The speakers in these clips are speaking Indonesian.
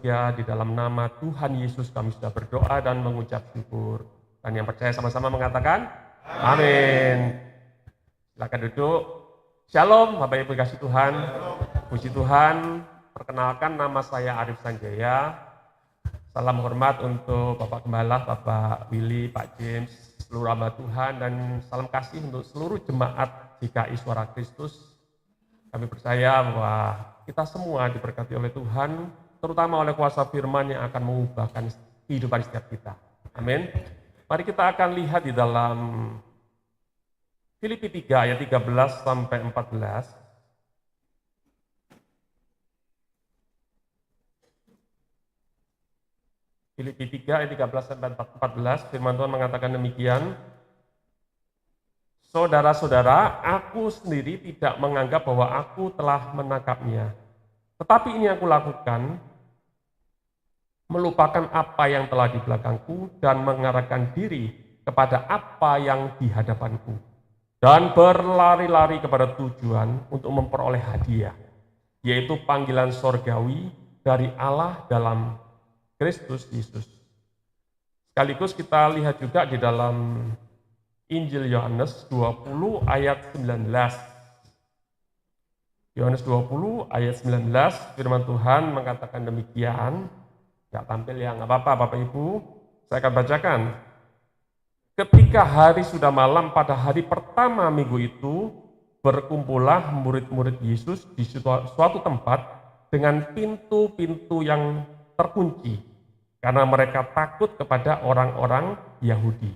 Ya, di dalam nama Tuhan Yesus kami sudah berdoa dan mengucap syukur. Dan yang percaya sama-sama mengatakan, amin. Silakan duduk. Shalom, Bapak Ibu kasih Tuhan. Puji Tuhan, perkenalkan nama saya Arif Sanjaya. Salam hormat untuk Bapak Gembala, Bapak Willy, Pak James, seluruh hamba Tuhan, dan salam kasih untuk seluruh jemaat GKI Suara Kristus. Kami percaya bahwa kita semua diberkati oleh Tuhan, terutama oleh kuasa firman yang akan mengubahkan kehidupan setiap kita. Amin. Mari kita akan lihat di dalam Filipi 3 ayat 13 sampai 14. Filipi 3 ayat 13 sampai 14, firman Tuhan mengatakan demikian. Saudara-saudara, aku sendiri tidak menganggap bahwa aku telah menangkapnya. Tetapi ini aku lakukan, melupakan apa yang telah di belakangku dan mengarahkan diri kepada apa yang di hadapanku. Dan berlari-lari kepada tujuan untuk memperoleh hadiah, yaitu panggilan sorgawi dari Allah dalam Kristus Yesus. Sekaligus kita lihat juga di dalam Injil Yohanes 20 ayat 19. Yohanes 20 ayat 19, firman Tuhan mengatakan demikian. Nggak tampil ya, nggak apa-apa Bapak Ibu. Saya akan bacakan. Ketika hari sudah malam pada hari pertama minggu itu, berkumpullah murid-murid Yesus di suatu tempat dengan pintu-pintu yang terkunci, karena mereka takut kepada orang-orang Yahudi.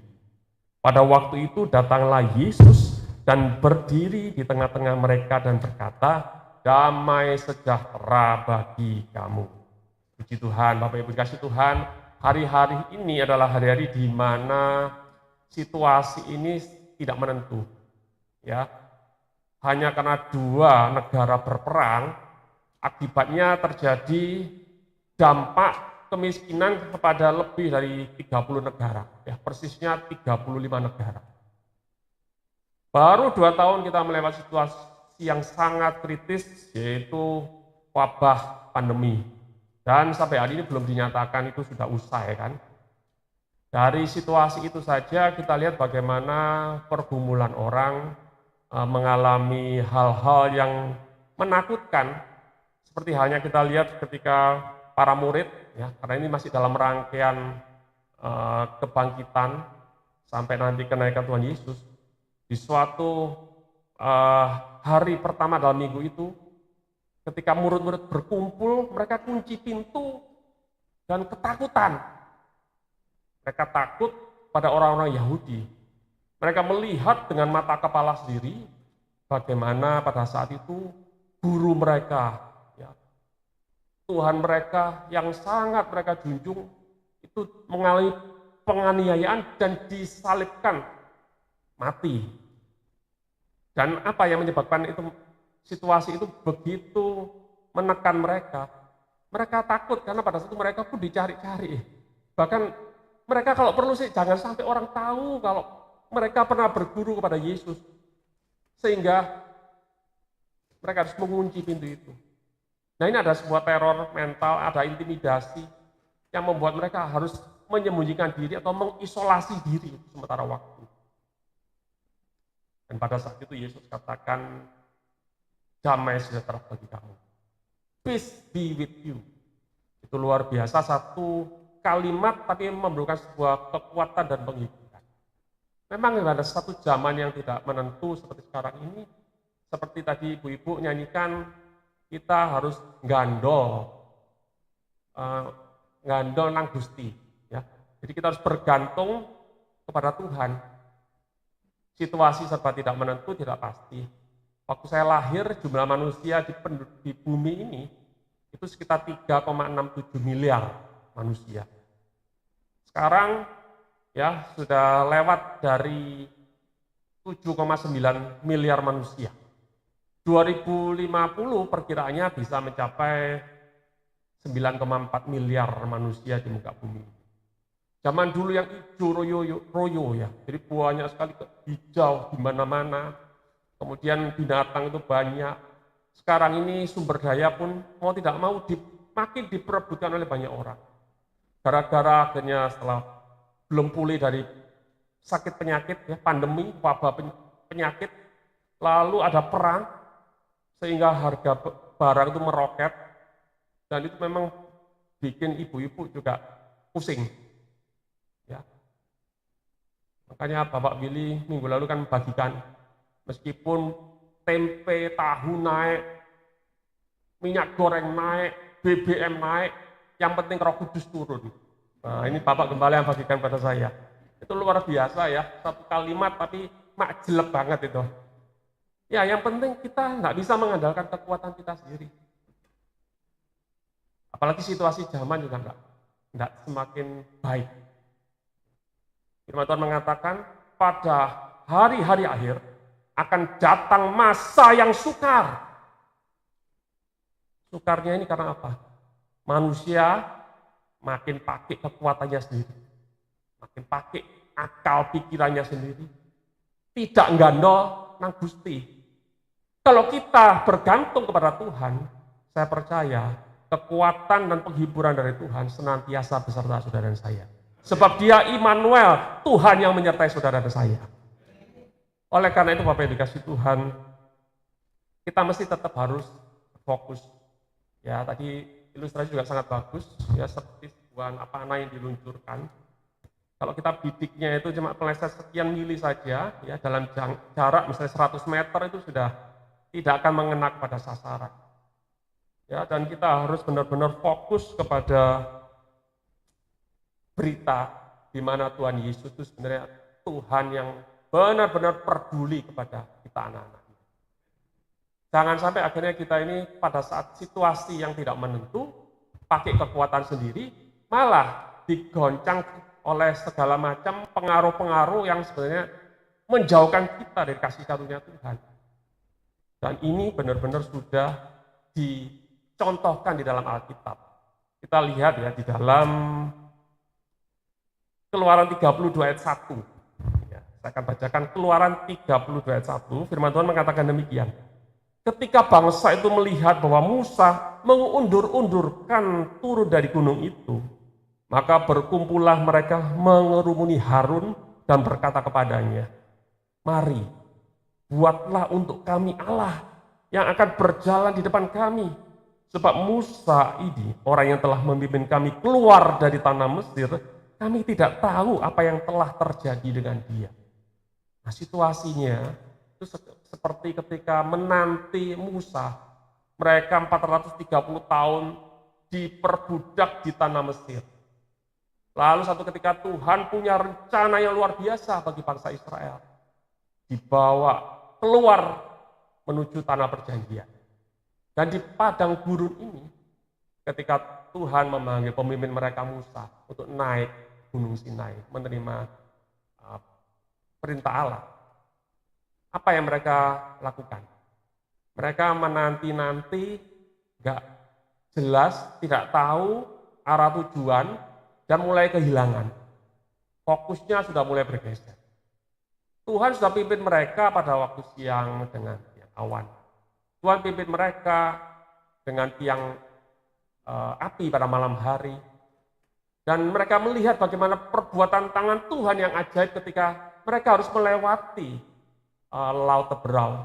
Pada waktu itu datanglah Yesus dan berdiri di tengah-tengah mereka dan berkata, damai sejahtera bagi kamu. Puji Tuhan, Bapak Ibu kasih Tuhan, hari-hari ini adalah hari-hari di mana situasi ini tidak menentu. Ya, hanya karena dua negara berperang, akibatnya terjadi dampak kemiskinan kepada lebih dari 30 negara, ya persisnya 35 negara. Baru 2 tahun kita melewati situasi yang sangat kritis, yaitu wabah pandemi. Dan sampai hari ini belum dinyatakan itu sudah usai kan. Dari situasi itu saja kita lihat bagaimana pergumulan orang mengalami hal-hal yang menakutkan, seperti halnya kita lihat ketika para murid, ya, karena ini masih dalam rangkaian kebangkitan sampai nanti kenaikan Tuhan Yesus. Di suatu hari pertama dalam minggu itu, ketika murid-murid berkumpul, mereka kunci pintu dan ketakutan. Mereka takut pada orang-orang Yahudi. Mereka melihat dengan mata kepala sendiri bagaimana pada saat itu guru mereka, ya, Tuhan mereka yang sangat mereka junjung itu mengalami penganiayaan dan disalibkan mati. Dan apa yang menyebabkan itu situasi itu begitu menekan mereka? Mereka takut karena pada saat itu mereka pun dicari-cari. Bahkan mereka kalau perlu sih jangan sampai orang tahu kalau mereka pernah berguru kepada Yesus. Sehingga mereka harus mengunci pintu itu. Nah, ini ada sebuah teror mental, ada intimidasi yang membuat mereka harus menyembunyikan diri atau mengisolasi diri sementara waktu. Dan pada saat itu Yesus katakan, damai sejahtera bagi kamu. Peace be with you. Itu luar biasa, satu kalimat tapi memberikan sebuah kekuatan dan penghiburan. Memang ada satu zaman yang tidak menentu seperti sekarang ini. Seperti tadi ibu-ibu nyanyikan, kita harus gandol nang Gusti. Ya. Jadi kita harus bergantung kepada Tuhan. Situasi serba tidak menentu, tidak pasti. Waktu saya lahir, jumlah manusia di bumi ini itu sekitar 3,67 miliar manusia. Sekarang ya sudah lewat dari 7,9 miliar manusia. 2050 perkiraannya bisa mencapai 9,4 miliar manusia di muka bumi. Zaman dulu yang hijau royo ya, jadi banyak sekali hijau di mana-mana. Kemudian binatang itu banyak. Sekarang ini sumber daya pun mau tidak mau makin diperebutkan oleh banyak orang. Gara-gara akhirnya setelah belum pulih dari sakit penyakit, ya, pandemi, wabah penyakit, lalu ada perang, sehingga harga barang itu meroket, dan itu memang bikin ibu-ibu juga pusing. Ya. Makanya Bapak Willy minggu lalu kan membagikan, meskipun tempe, tahu naik, minyak goreng naik, BBM naik, yang penting Roh Kudus turun. Nah, ini Bapak Gembala yang bagikan pada saya. Itu luar biasa ya, satu kalimat tapi jelek banget itu. Ya, yang penting kita nggak bisa mengandalkan kekuatan kita sendiri. Apalagi situasi zaman juga nggak semakin baik. Firman Tuhan mengatakan, pada hari-hari akhir akan datang masa yang sukar. Sukarnya ini karena apa? Manusia makin pakai kekuatannya sendiri, makin pakai akal pikirannya sendiri, tidak nggandol nang Gusti. Kalau kita bergantung kepada Tuhan, saya percaya kekuatan dan penghiburan dari Tuhan senantiasa beserta saudara dan saya. Sebab Dia Immanuel, Tuhan yang menyertai saudara dan saya. Oleh karena itu Bapak yang dikasih Tuhan, kita mesti tetap harus fokus. Ya, tadi ilustrasi juga sangat bagus, ya, seperti sebuah panah yang diluncurkan. Kalau kita bidiknya itu cuma meleset sekian mili saja, ya, dalam jarak misalnya 100 meter itu sudah tidak akan mengena kepada sasaran. Ya, dan kita harus benar-benar fokus kepada berita di mana Tuhan Yesus itu sebenarnya Tuhan yang benar-benar peduli kepada kita anak-anaknya. Jangan sampai akhirnya kita ini pada saat situasi yang tidak menentu, pakai kekuatan sendiri, malah digoncang oleh segala macam pengaruh-pengaruh yang sebenarnya menjauhkan kita dari kasih karunia Tuhan. Dan ini benar-benar sudah dicontohkan di dalam Alkitab. Kita lihat ya di dalam Keluaran 32 ayat 1. Ya, saya akan bacakan Keluaran 32 ayat 1. Firman Tuhan mengatakan demikian. Ketika bangsa itu melihat bahwa Musa mengundur-undurkan turun dari gunung itu, maka berkumpullah mereka mengerumuni Harun dan berkata kepadanya, "Mari, buatlah untuk kami Allah yang akan berjalan di depan kami. Sebab Musa ini, orang yang telah memimpin kami keluar dari tanah Mesir, kami tidak tahu apa yang telah terjadi dengan dia." Nah, situasinya itu seperti ketika menanti Musa, mereka 430 tahun diperbudak di tanah Mesir. Lalu satu ketika Tuhan punya rencana yang luar biasa bagi bangsa Israel. Dibawa keluar menuju tanah perjanjian. Dan di padang gurun ini, ketika Tuhan memanggil pemimpin mereka Musa untuk naik Gunung Sinai, menerima perintah Allah. Apa yang mereka lakukan? Mereka menanti-nanti, gak jelas, tidak tahu arah tujuan, dan mulai kehilangan. Fokusnya sudah mulai bergeser. Tuhan sudah pimpin mereka pada waktu siang dengan tiang awan. Tuhan pimpin mereka dengan tiang api pada malam hari. Dan mereka melihat bagaimana perbuatan tangan Tuhan yang ajaib ketika mereka harus melewati laut Teberau.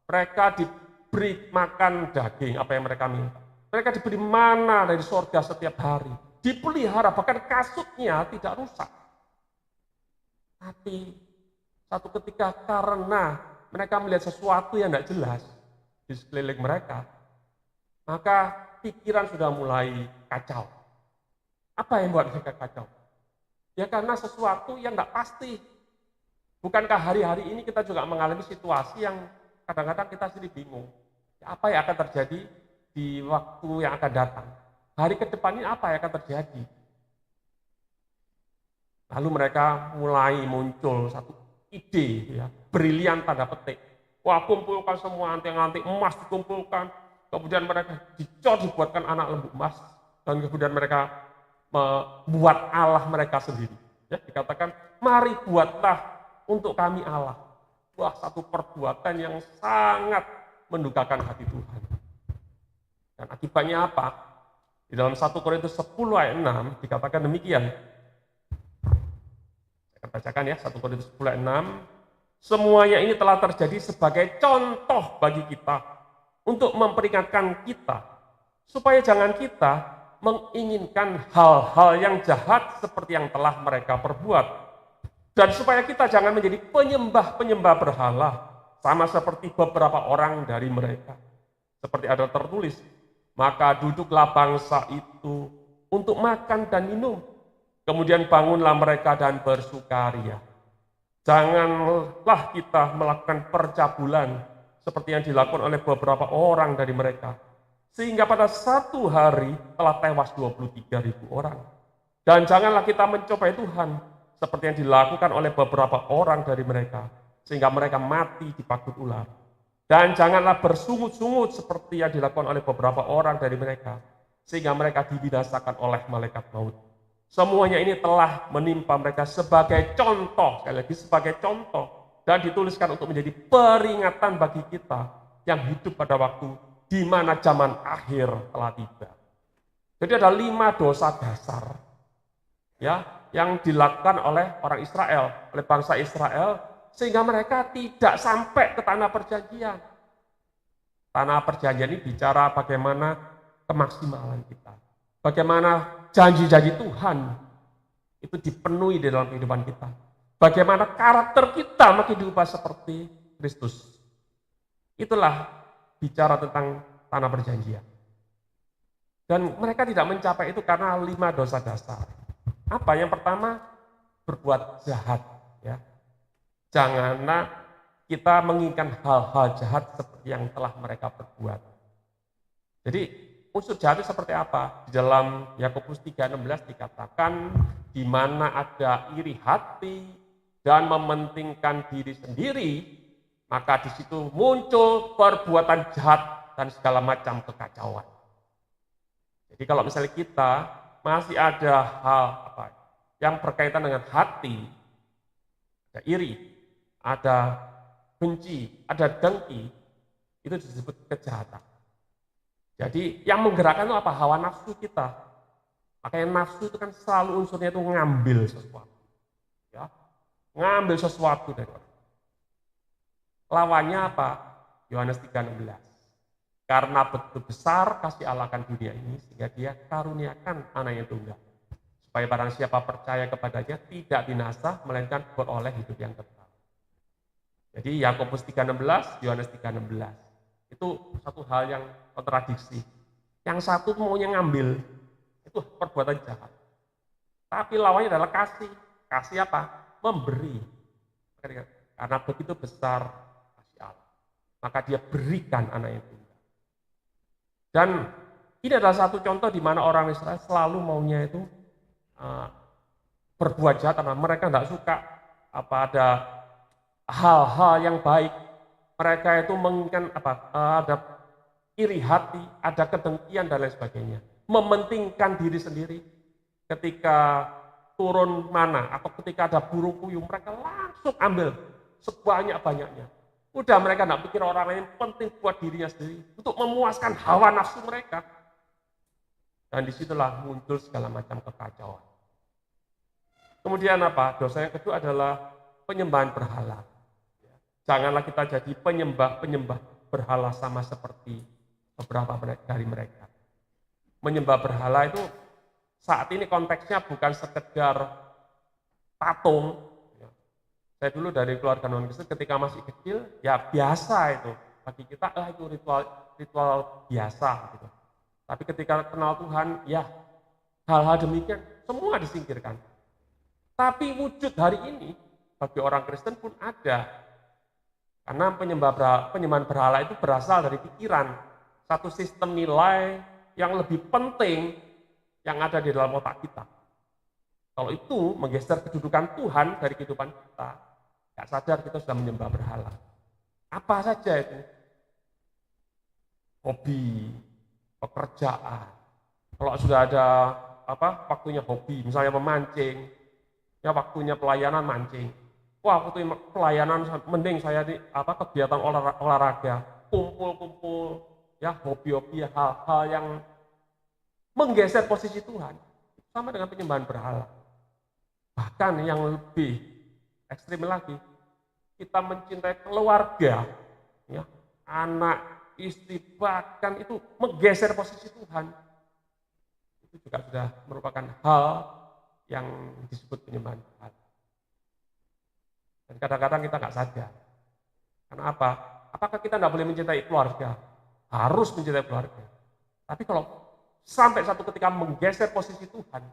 Mereka diberi makan daging, apa yang mereka minta. Mereka diberi mana dari surga setiap hari. Dipelihara, bahkan kasutnya tidak rusak. Tapi satu ketika karena mereka melihat sesuatu yang tidak jelas di sekeliling mereka, maka pikiran sudah mulai kacau. Apa yang membuat mereka kacau? Ya karena sesuatu yang tidak pasti. Bukankah hari-hari ini kita juga mengalami situasi yang kadang-kadang kita sendiri bingung. Apa yang akan terjadi di waktu yang akan datang? Hari ke depan ini apa yang akan terjadi? Lalu mereka mulai muncul satu ide, ya, brilian tanda petik. Wah, kumpulkan semua anting-anting emas dikumpulkan, kemudian mereka dibuatkan anak lembu emas, dan kemudian mereka membuat Allah mereka sendiri. Ya, dikatakan, mari buatlah untuk kami Allah. Wah, satu perbuatan yang sangat mendukakan hati Tuhan. Dan akibatnya apa? Di dalam 1 Korintus 10 ayat 6 dikatakan demikian. Saya akan bacakan ya, 1 Korintus 10 ayat 6. Semuanya ini telah terjadi sebagai contoh bagi kita untuk memperingatkan kita supaya jangan kita menginginkan hal-hal yang jahat seperti yang telah mereka perbuat, dan supaya kita jangan menjadi penyembah-penyembah berhala sama seperti beberapa orang dari mereka. Seperti ada tertulis, maka duduklah bangsa itu untuk makan dan minum, kemudian bangunlah mereka dan bersukaria. Janganlah kita melakukan percabulan seperti yang dilakukan oleh beberapa orang dari mereka, sehingga pada satu hari telah tewas 23.000 orang. Dan janganlah kita mencobai Tuhan seperti yang dilakukan oleh beberapa orang dari mereka, sehingga mereka mati dipagut ular. Dan janganlah bersungut-sungut seperti yang dilakukan oleh beberapa orang dari mereka, sehingga mereka dibinasakan oleh malaikat maut. Semuanya ini telah menimpa mereka sebagai contoh, sekali lagi sebagai contoh, dan dituliskan untuk menjadi peringatan bagi kita yang hidup pada waktu di mana zaman akhir telah tiba. Jadi ada 5 dosa dasar ya yang dilakukan oleh orang Israel, oleh bangsa Israel, sehingga mereka tidak sampai ke tanah perjanjian. Tanah perjanjian ini bicara bagaimana kemaksimalan kita, bagaimana janji-janji Tuhan itu dipenuhi di dalam kehidupan kita, bagaimana karakter kita makin diubah seperti Kristus. Itulah bicara tentang tanah perjanjian. Dan mereka tidak mencapai itu karena 5 dosa dasar. Apa? Yang pertama, berbuat jahat. Ya. Janganlah kita menginginkan hal-hal jahat seperti yang telah mereka perbuat. Jadi unsur jahat itu seperti apa? Di dalam Yakobus 3:16 dikatakan, di mana ada iri hati dan mementingkan diri sendiri, maka di situ muncul perbuatan jahat dan segala macam kekacauan. Jadi kalau misalnya kita masih ada hal yang berkaitan dengan hati, ada iri, ada benci, ada dengki, itu disebut kejahatan. Jadi yang menggerakkan itu apa? Hawa nafsu kita. Makanya nafsu itu kan selalu unsurnya itu ngambil sesuatu. Ya, ngambil sesuatu dari orang. Lawannya apa? Yohanes 3:16. Karena begitu besar kasih Allah akan dunia ini, sehingga dia karuniakan anaknya tunggal. Supaya barang siapa percaya kepadanya tidak binasa, melainkan beroleh hidup yang kekal. Jadi Yakobus 3:16, Yohanes 3:16. Itu satu hal yang kontradiksi. Yang satu maunya ngambil, itu perbuatan jahat. Tapi lawannya adalah kasih. Kasih apa? Memberi. Karena begitu besar kasih Allah, maka dia berikan anak itu. Dan ini adalah satu contoh di mana orang Israel selalu maunya itu berbuat jahat, karena mereka tidak suka ada hal-hal yang baik. Mereka itu menginginkan ada iri hati, ada kedengkian dan lain sebagainya. Mementingkan diri sendiri. Ketika turun mana atau ketika ada burung puyuh, mereka langsung ambil sebanyak-banyaknya. Udah mereka tidak pikir orang lain, penting buat dirinya sendiri untuk memuaskan hawa nafsu mereka. Dan disitulah muncul segala macam kekacauan. Kemudian apa? Dosa yang kedua adalah penyembahan berhala. Janganlah kita jadi penyembah-penyembah berhala sama seperti beberapa dari mereka. Menyembah berhala itu saat ini konteksnya bukan sekedar patung. Saya dulu dari keluarga non-Kristen ketika masih kecil, ya biasa itu. Bagi kita, itu ritual biasa. Gitu. Tapi ketika kenal Tuhan, ya hal-hal demikian semua disingkirkan. Tapi wujud hari ini, bagi orang Kristen pun ada. Karena penyembahan berhala itu berasal dari pikiran. Satu sistem nilai yang lebih penting yang ada di dalam otak kita. Kalau itu menggeser kedudukan Tuhan dari kehidupan kita, gak sadar kita sudah menyembah berhala. Apa saja itu? Hobi, pekerjaan. Kalau sudah ada waktunya hobi, misalnya memancing, ya waktunya pelayanan mancing. Wah, waktu pelayanan mending saya di kegiatan olahraga, kumpul-kumpul, ya hobi-hobi, hal-hal yang menggeser posisi Tuhan, sama dengan penyembahan berhala. Bahkan yang lebih ekstrim lagi, kita mencintai keluarga, ya, anak, istri, bahkan itu menggeser posisi Tuhan. Itu juga sudah merupakan hal yang disebut penyembahan berhala. Dan kadang-kadang kita nggak sadar. Karena apa? Apakah kita nggak boleh mencintai keluarga? Harus mencintai keluarga. Tapi kalau sampai satu ketika menggeser posisi Tuhan,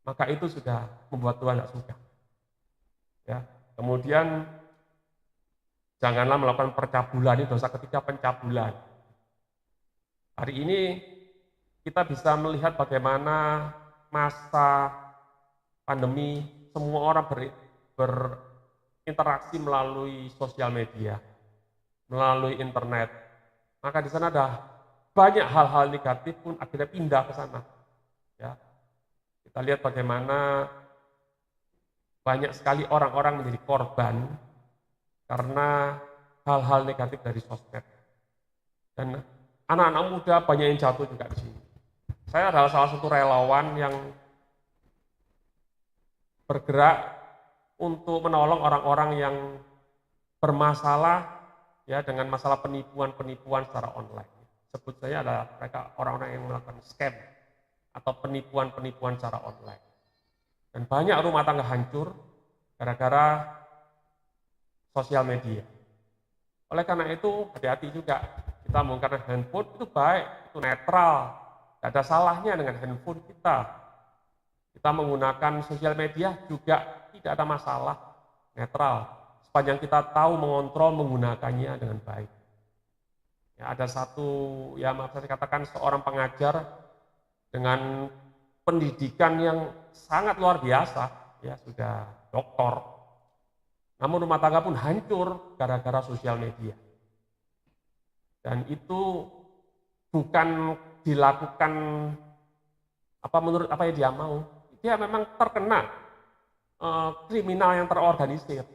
maka itu sudah membuat Tuhan tidak suka. Ya. Kemudian janganlah melakukan percabulan, ini dosa ketiga, pencabulan. Hari ini kita bisa melihat bagaimana masa pandemi semua orang berinteraksi melalui sosial media, melalui internet. Maka di sana ada banyak hal-hal negatif pun akhirnya pindah ke sana. Ya. Kita lihat bagaimana banyak sekali orang-orang menjadi korban karena hal-hal negatif dari sosmed. Dan anak-anak muda banyak yang jatuh juga di sini. Saya adalah salah satu relawan yang bergerak untuk menolong orang-orang yang bermasalah ya dengan masalah penipuan-penipuan secara online. Sebut saya adalah mereka orang-orang yang melakukan scam atau penipuan-penipuan secara online. Dan banyak rumah tangga hancur gara-gara sosial media. Oleh karena itu, hati-hati juga. Kita menggunakan handphone itu baik, itu netral. Tidak ada salahnya dengan handphone kita. Kita menggunakan sosial media juga tidak ada masalah, netral. Sepanjang kita tahu mengontrol menggunakannya dengan baik. Ya, ada satu, ya maaf saya katakan seorang pengajar dengan pendidikan yang sangat luar biasa, ya sudah doktor. Namun rumah tangga pun hancur gara-gara sosial media. Dan itu bukan dilakukan menurut apa yang dia mau. Dia memang terkena kriminal yang terorganisir.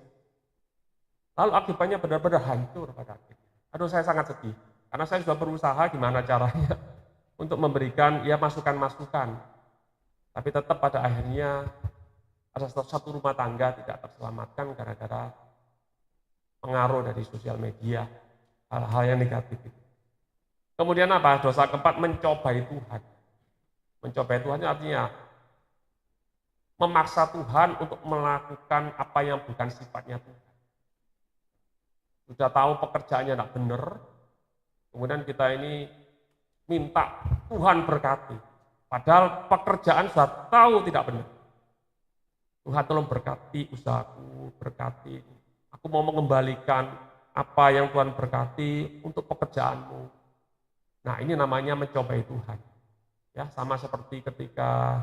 Lalu akibatnya benar-benar hancur pada akhirnya. Aduh, saya sangat sedih. Karena saya sudah berusaha gimana caranya untuk memberikan ya masukan-masukan. Tapi tetap pada akhirnya ada satu rumah tangga tidak terselamatkan gara-gara pengaruh dari sosial media, hal-hal yang negatif itu. Kemudian apa? Dosa keempat, mencobai Tuhan. Mencobai Tuhan artinya memaksa Tuhan untuk melakukan apa yang bukan sifatnya Tuhan. Sudah tahu pekerjaannya tidak benar, kemudian kita ini minta Tuhan berkati. Padahal pekerjaan sudah tahu tidak benar. Tuhan tolong berkati usahaku, berkati. Aku mau mengembalikan apa yang Tuhan berkati untuk pekerjaanmu. Nah, ini namanya mencobai Tuhan. Ya, sama seperti ketika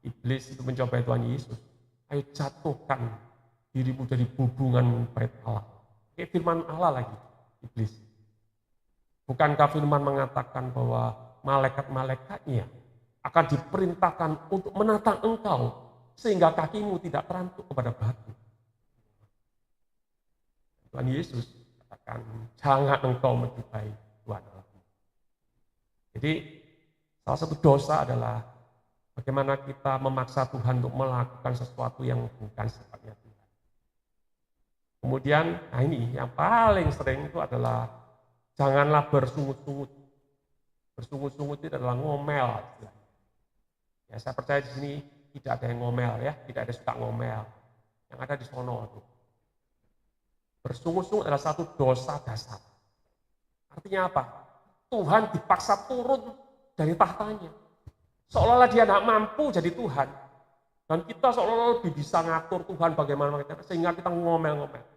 iblis itu mencobai Tuhan Yesus. Ayo jatuhkan dirimu dari hubungan bait Allah. Kayak firman Allah lagi, iblis. Bukankah firman mengatakan bahwa malaikat-malaikatnya akan diperintahkan untuk menatang engkau sehingga kakimu tidak terantuk kepada batu. Tuhan Yesus katakan, jangan engkau mencobai Tuhan Allahmu. Jadi salah satu dosa adalah bagaimana kita memaksa Tuhan untuk melakukan sesuatu yang bukan sifatnya Tuhan. Kemudian, nah ini yang paling sering itu adalah janganlah bersungut-sungut. Bersungut-sungut itu adalah ngomel. Ya, saya percaya di sini tidak ada yang ngomel ya, tidak ada suka ngomel. Yang ada di sono itu. Bersungut-sungut adalah satu dosa dasar. Artinya apa? Tuhan dipaksa turun dari tahtanya. Seolah-olah dia tidak mampu jadi Tuhan. Dan kita seolah-olah lebih bisa ngatur Tuhan bagaimana kita, sehingga kita ngomel-ngomel.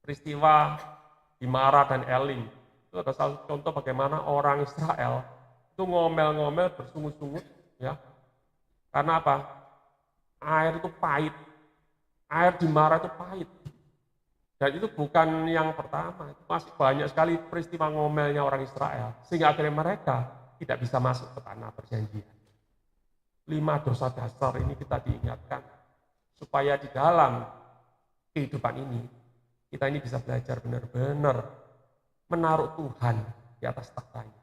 Peristiwa di Mara dan Elim, itu ada salah satu contoh bagaimana orang Israel itu ngomel-ngomel bersungut-sungut, ya. Karena apa? Air itu pahit. Air di Mara itu pahit. Dan itu bukan yang pertama, itu masih banyak sekali peristiwa ngomelnya orang Israel, sehingga akhirnya mereka tidak bisa masuk ke tanah perjanjian. 5 dosa dasar ini kita diingatkan, supaya di dalam kehidupan ini, kita ini bisa belajar benar-benar menaruh Tuhan di atas tahtanya.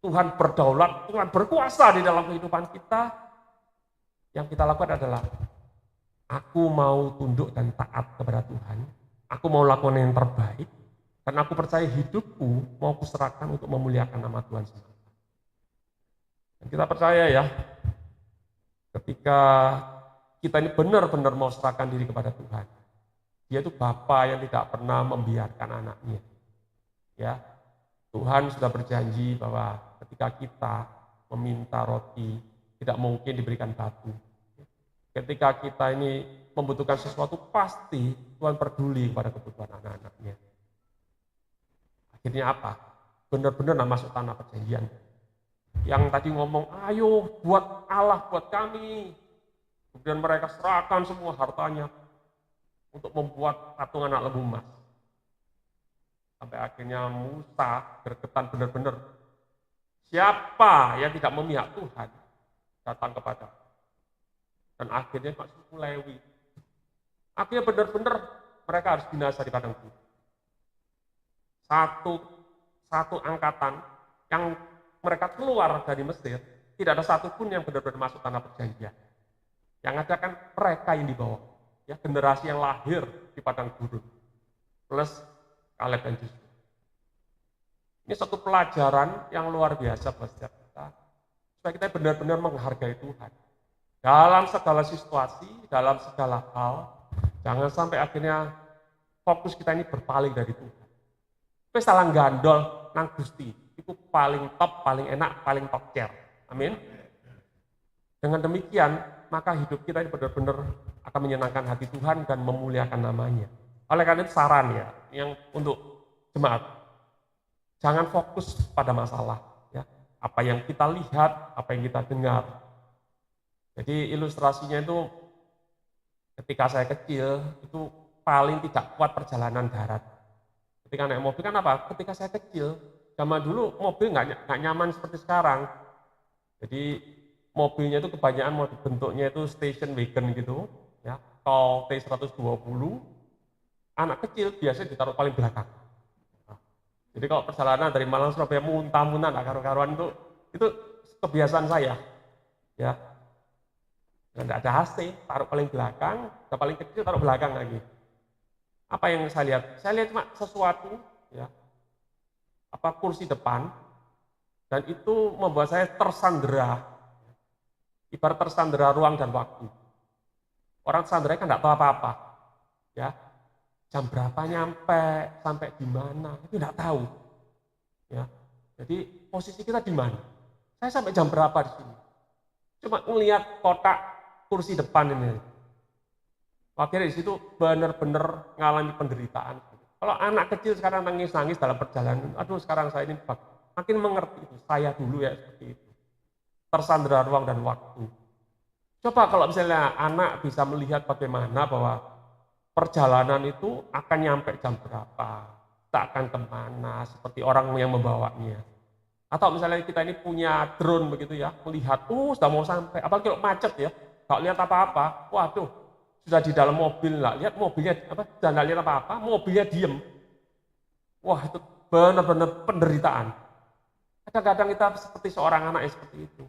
Tuhan berdaulat, Tuhan berkuasa di dalam kehidupan kita. Yang kita lakukan adalah, aku mau tunduk dan taat kepada Tuhan. Aku mau lakukan yang terbaik. Dan aku percaya hidupku mau kuserahkan untuk memuliakan nama Tuhan semata. Dan kita percaya ya, ketika kita ini benar-benar mau serahkan diri kepada Tuhan, Dia itu Bapa yang tidak pernah membiarkan anaknya. Ya, Tuhan sudah berjanji bahwa ketika kita meminta roti, tidak mungkin diberikan batu. Ketika kita ini membutuhkan sesuatu, pasti Tuhan peduli kepada kebutuhan anak-anaknya. Akhirnya apa? Benar-benar masuk tanah perjanjian. Yang tadi ngomong, ayo buat Allah buat kami. Kemudian mereka serahkan semua hartanya untuk membuat patung anak lembu emas. Sampai akhirnya Musa berketan benar-benar, siapa yang tidak memihak Tuhan datang kepada. Dan akhirnya masuk Lewi. Akhirnya benar-benar mereka harus binasa di padang gurun. Satu angkatan yang mereka keluar dari Mesir, tidak ada satupun yang benar-benar masuk tanah perjanjian. Yang ada kan mereka yang dibawa, ya, generasi yang lahir di padang gurun, plus Kaleb dan Joshua. Ini satu pelajaran yang luar biasa buat setiap kita, supaya kita benar-benar menghargai Tuhan. Dalam segala situasi, dalam segala hal, jangan sampai akhirnya fokus kita ini berpaling dari Tuhan. Wis salah gandol nang Gusti, itu paling top, paling enak, paling top tier. Amin. Dengan demikian, maka hidup kita ini benar-benar akan menyenangkan hati Tuhan dan memuliakan namanya. Oleh karena itu saran ya, yang untuk jemaat, jangan fokus pada masalah. Ya. Apa yang kita lihat, apa yang kita dengar. Jadi ilustrasinya itu, ketika saya kecil, itu paling tidak kuat perjalanan darat. Ketika naik mobil kan apa? Ketika saya kecil, zaman dulu mobil nggak nyaman seperti sekarang. Jadi mobilnya itu kebanyakan bentuknya itu station wagon gitu, ya, Tol T120. Anak kecil biasanya ditaruh paling belakang. Nah, jadi kalau perjalanan dari Malang Surabaya muntah-muntah nggak karu-karuan itu kebiasaan saya, ya. Nggak ada AC, taruh paling belakang, yang paling kecil taruh belakang lagi. Apa yang saya lihat? Saya lihat cuma sesuatu, ya, apa kursi depan, dan itu membuat saya tersandera, ibarat tersandera ruang dan waktu. Orang tersandera kan nggak tahu apa-apa, ya, jam berapa nyampe, sampai di mana, itu nggak tahu, ya. Jadi posisi kita di mana? Saya sampai jam berapa di sini? Cuma melihat kotak kursi depan ini. Akhirnya di situ benar-benar ngalami penderitaan. Kalau anak kecil sekarang nangis-nangis dalam perjalanan, aduh sekarang saya ini makin mengerti itu. Saya dulu ya seperti itu. Tersandera ruang dan waktu. Coba kalau misalnya anak bisa melihat bagaimana bahwa perjalanan itu akan nyampe jam berapa, tak akan kemana, seperti orang yang membawanya. Atau misalnya kita ini punya drone begitu ya, melihat, sudah mau sampai, apalagi kalau macet ya, kalau lihat apa-apa, waduh, sudah di dalam mobil, nggak lihat mobilnya dan nggak lihat apa-apa, mobilnya diem. Wah, itu benar-benar penderitaan. Kadang-kadang kita seperti seorang anak yang seperti itu.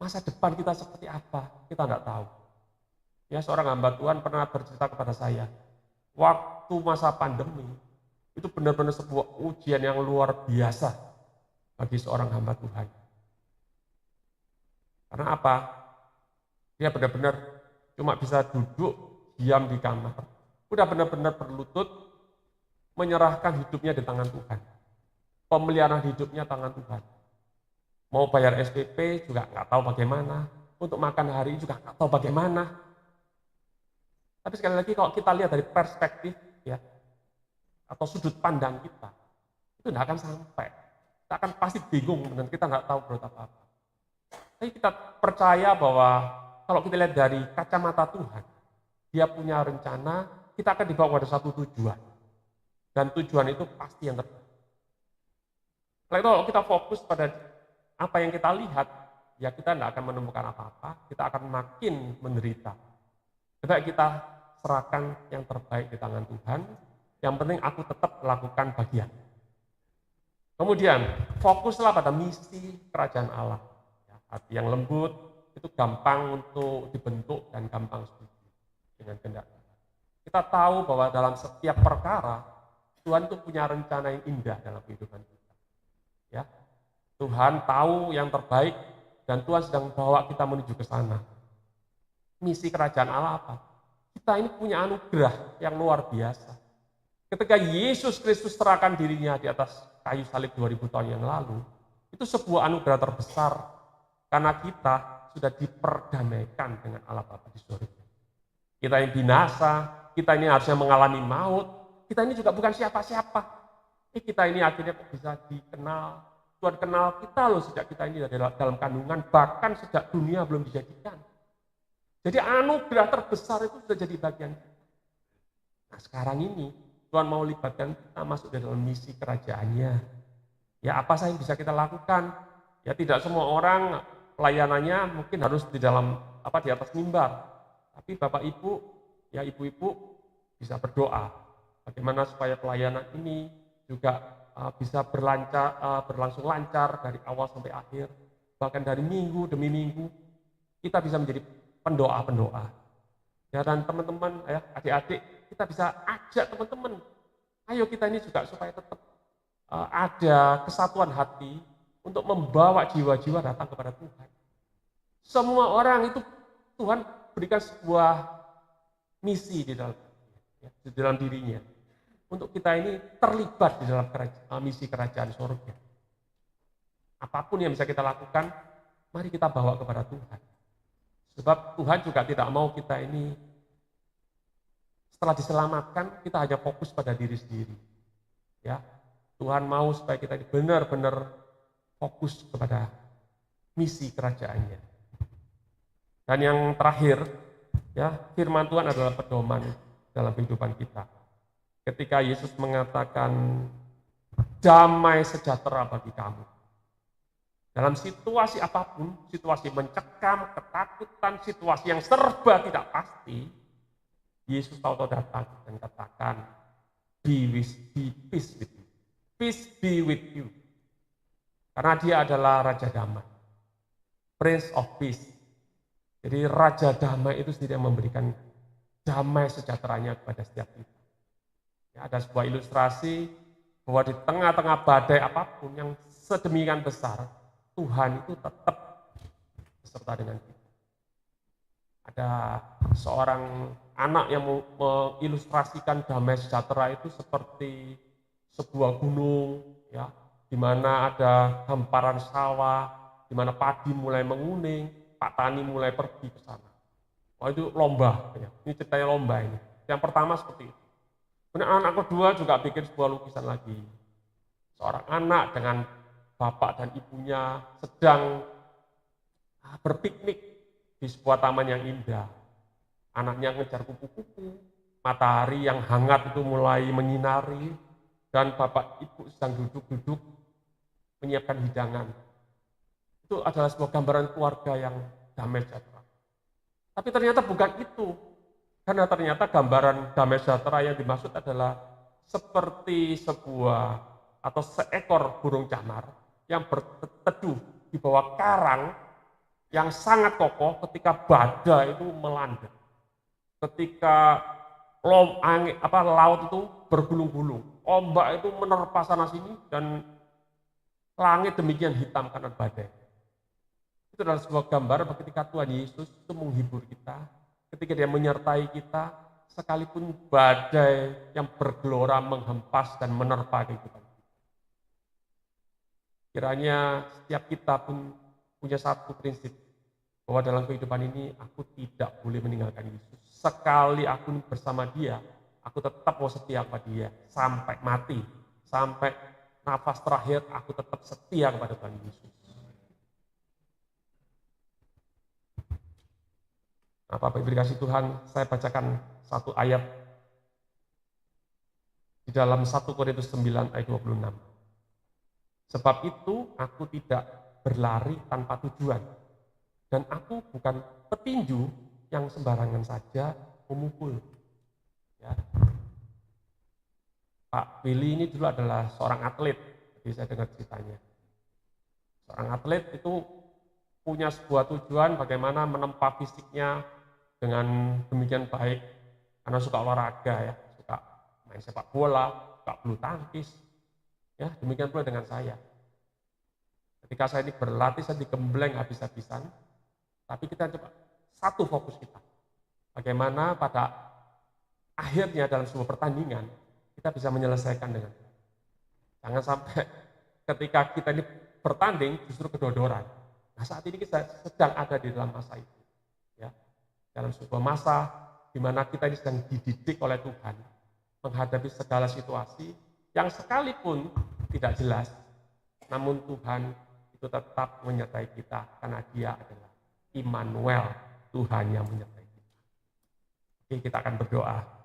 Masa depan kita seperti apa? Kita nggak tahu. Ya, seorang hamba Tuhan pernah bercerita kepada saya, waktu masa pandemi itu benar-benar sebuah ujian yang luar biasa bagi seorang hamba Tuhan. Karena apa? Dia benar-benar cuma bisa duduk, diam di kamar. Udah benar-benar berlutut, menyerahkan hidupnya di tangan Tuhan. Pemeliharaan hidupnya tangan Tuhan. Mau bayar SPP juga nggak tahu bagaimana. Untuk makan hari juga nggak tahu bagaimana. Tapi sekali lagi kalau kita lihat dari perspektif, ya, atau sudut pandang kita, itu nggak akan sampai. Kita akan pasti bingung dan kita nggak tahu berbuat apa-apa. Tapi kita percaya bahwa kalau kita lihat dari kacamata Tuhan, Dia punya rencana, kita akan dibawa pada satu tujuan. Dan tujuan itu pasti yang terbaik. Kalau kita fokus pada apa yang kita lihat, ya kita tidak akan menemukan apa-apa, kita akan makin menderita. Jadi kita serahkan yang terbaik di tangan Tuhan, yang penting aku tetap lakukan bagian. Kemudian fokuslah pada misi kerajaan Allah. Ya, hati yang lembut itu gampang untuk dibentuk dan gampang setuju dengan kehendak. Kita tahu bahwa dalam setiap perkara Tuhan itu punya rencana yang indah dalam kehidupan kita. Ya, Tuhan tahu yang terbaik dan Tuhan sedang bawa kita menuju ke sana. Misi kerajaan Allah apa? Kita ini punya anugerah yang luar biasa. Ketika Yesus Kristus serahkan dirinya di atas kayu salib 2000 tahun yang lalu, itu sebuah anugerah terbesar karena kita sudah diperdamaikan dengan Allah Bapa di surga. Kita yang binasa, kita ini harusnya mengalami maut, kita ini juga bukan siapa-siapa. Kita ini akhirnya bisa dikenal. Tuhan kenal kita loh sejak kita ini dalam kandungan, bahkan sejak dunia belum dijadikan. Jadi anugerah terbesar itu sudah jadi bagian kita. Nah sekarang ini Tuhan mau libatkan kita masuk dalam misi kerajaannya. Ya apa saja yang bisa kita lakukan? Ya tidak semua orang pelayanannya mungkin harus di atas mimbar. Tapi Bapak Ibu, ya Ibu-ibu bisa berdoa. Bagaimana supaya pelayanan ini juga bisa berlangsung lancar dari awal sampai akhir. Bahkan dari minggu demi minggu kita bisa menjadi pendoa-pendoa. Ya dan teman-teman, ya adik-adik, kita bisa ajak teman-teman. Ayo kita ini juga supaya tetap ada kesatuan hati untuk membawa jiwa-jiwa datang kepada Tuhan. Semua orang itu Tuhan berikan sebuah misi di dalam dirinya. Untuk kita ini terlibat di dalam misi kerajaan surga. Apapun yang bisa kita lakukan, mari kita bawa kepada Tuhan. Sebab Tuhan juga tidak mau kita ini setelah diselamatkan kita hanya fokus pada diri sendiri. Ya, Tuhan mau supaya kita ini benar-benar fokus kepada misi kerajaannya. Dan yang terakhir, ya firman Tuhan adalah pedoman dalam kehidupan kita. Ketika Yesus mengatakan damai sejahtera bagi kamu. Dalam situasi apapun, situasi mencekam, ketakutan, situasi yang serba tidak pasti, Yesus tahu-tahu datang dan katakan, peace with you. Peace be with you. Karena dia adalah Raja Damai. Prince of Peace. Jadi Raja Damai itu sendiri yang memberikan damai sejahteranya kepada setiap kita. Ya, ada sebuah ilustrasi bahwa di tengah-tengah badai apapun yang sedemikian besar, Tuhan itu tetap beserta dengan kita. Ada seorang anak yang mengilustrasikan damai sejahtera itu seperti sebuah gunung, ya, di mana ada hamparan sawah, di mana padi mulai menguning, Pak Tani mulai pergi ke sana. Oh itu lomba, ya. Ini ceritanya lomba ini. Yang pertama seperti itu. Kemudian anak kedua juga bikin sebuah lukisan lagi. Seorang anak dengan bapak dan ibunya sedang berpiknik di sebuah taman yang indah. Anaknya ngejar kupu-kupu, matahari yang hangat itu mulai menyinari, dan bapak ibu sedang duduk-duduk menyiapkan hidangan. Itu adalah sebuah gambaran keluarga yang damai sejahtera. Tapi ternyata bukan itu, karena ternyata gambaran damai sejahtera yang dimaksud adalah seperti sebuah atau seekor burung camar yang berteduh di bawah karang yang sangat kokoh ketika badai itu melanda. Ketika laut itu bergulung-gulung, ombak itu menerpa sana sini dan langit demikian hitam karena badai. Itu adalah sebuah gambar ketika Tuhan Yesus itu menghibur kita, ketika dia menyertai kita, sekalipun badai yang bergelora menghempas dan menerpa kehidupan. Kiranya setiap kita pun punya satu prinsip, bahwa dalam kehidupan ini aku tidak boleh meninggalkan Yesus. Sekali aku bersama dia, aku tetap mau setia kepada dia sampai mati, sampai nafas terakhir aku tetap setia kepada Tuhan Yesus. Nah, Bapak Ibu dikasih Tuhan, saya bacakan satu ayat di dalam 1 Korintus 9 ayat 26. Sebab itu aku tidak berlari tanpa tujuan, dan aku bukan petinju yang sembarangan saja memukul. Ya. Pak Billy ini dulu adalah seorang atlet, Jadi saya dengar ceritanya. Seorang atlet itu punya sebuah tujuan bagaimana menempa fisiknya dengan demikian baik, karena suka olahraga ya, suka main sepak bola, suka bulu tangkis. Ya, demikian pula dengan saya. Ketika saya ini berlatih, saya digembleng habis-habisan, tapi kita coba satu fokus kita. Bagaimana pada akhirnya dalam sebuah pertandingan, kita bisa menyelesaikan dengan baik. Jangan sampai ketika kita ini bertanding justru kedodoran. Nah, saat ini kita sedang ada di dalam masa itu. Ya, dalam sebuah masa di mana kita ini sedang dididik oleh Tuhan menghadapi segala situasi yang sekalipun tidak jelas, namun Tuhan itu tetap menyertai kita karena Dia adalah Immanuel, Tuhan yang menyertai kita. Oke, kita akan berdoa.